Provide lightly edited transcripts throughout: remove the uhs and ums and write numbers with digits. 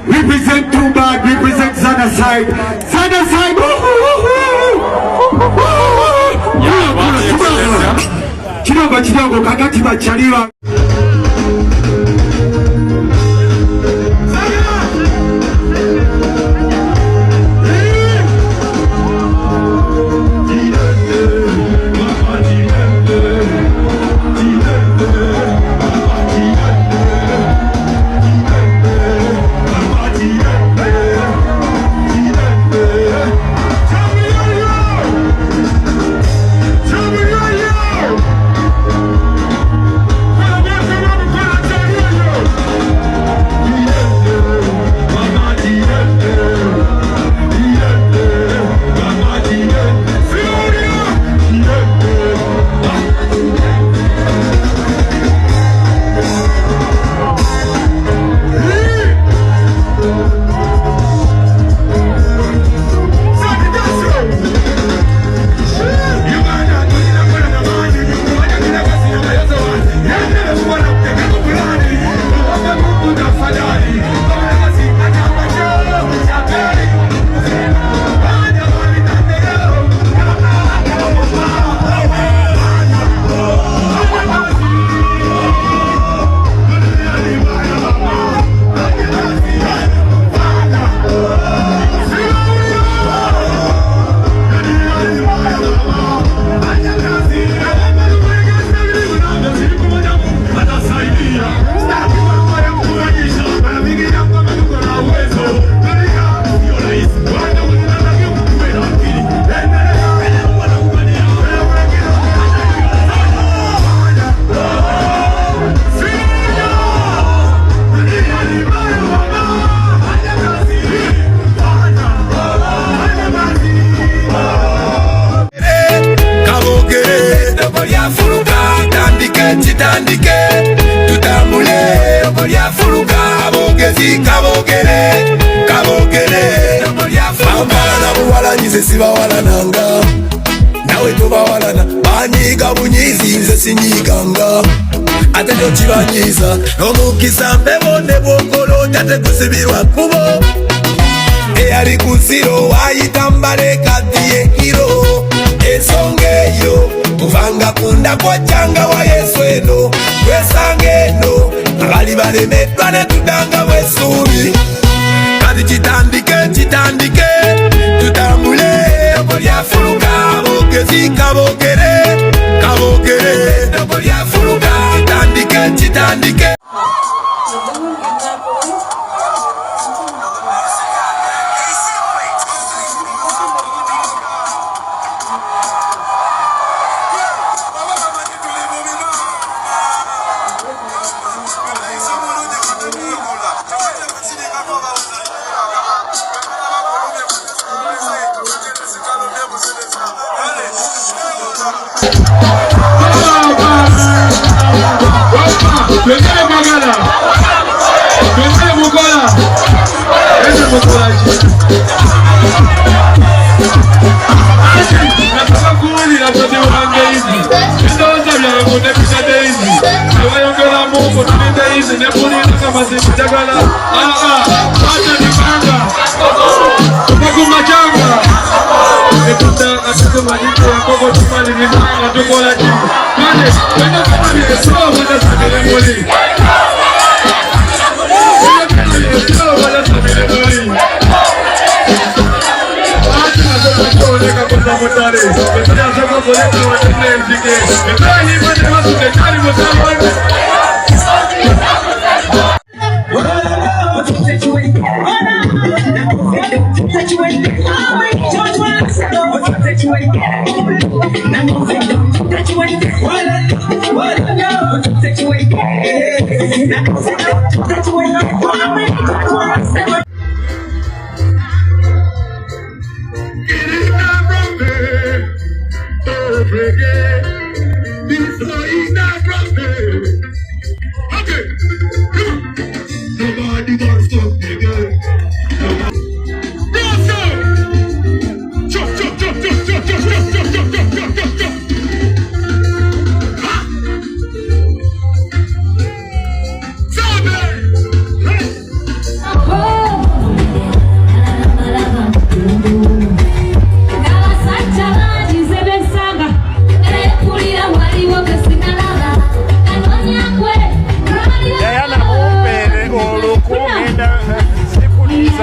Represent too bad, represent Zana side. Zana side. Kidogo kakati bachaliwa. Siba wala nanga nawe toba wala na banyiga bunyizi nze sinyiganga ate jo kibanyiza omukisa mbebonde bwokolo tate kusibirwa kubo eyali kusiro wayitambale kati yekiro ensonga eyo kuvanga kunda kwacanga wa Yesu eno kwesanga eno abali balemeddwa ne tudanga bwesuubi kati kitandike tutambule obolya fuluka bogezi kabogere obolya fuluka kitandike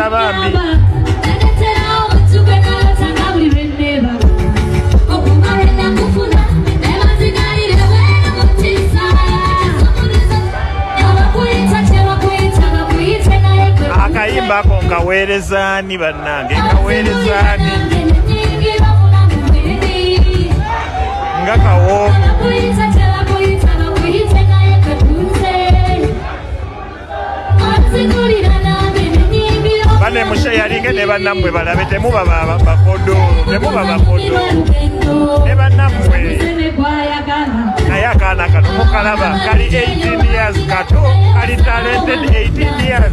enjala bambi. Akayimba ako nkaweerezaani bannange, nkaweerezaani nga kawoomu. Bane mushayalinge ne bannammwe balabe, temuba bakodoolo, temuba bakodoolo ne bannammwe. Naye akaana kano mukalaba kali 18 years kato, kali talented 18 years.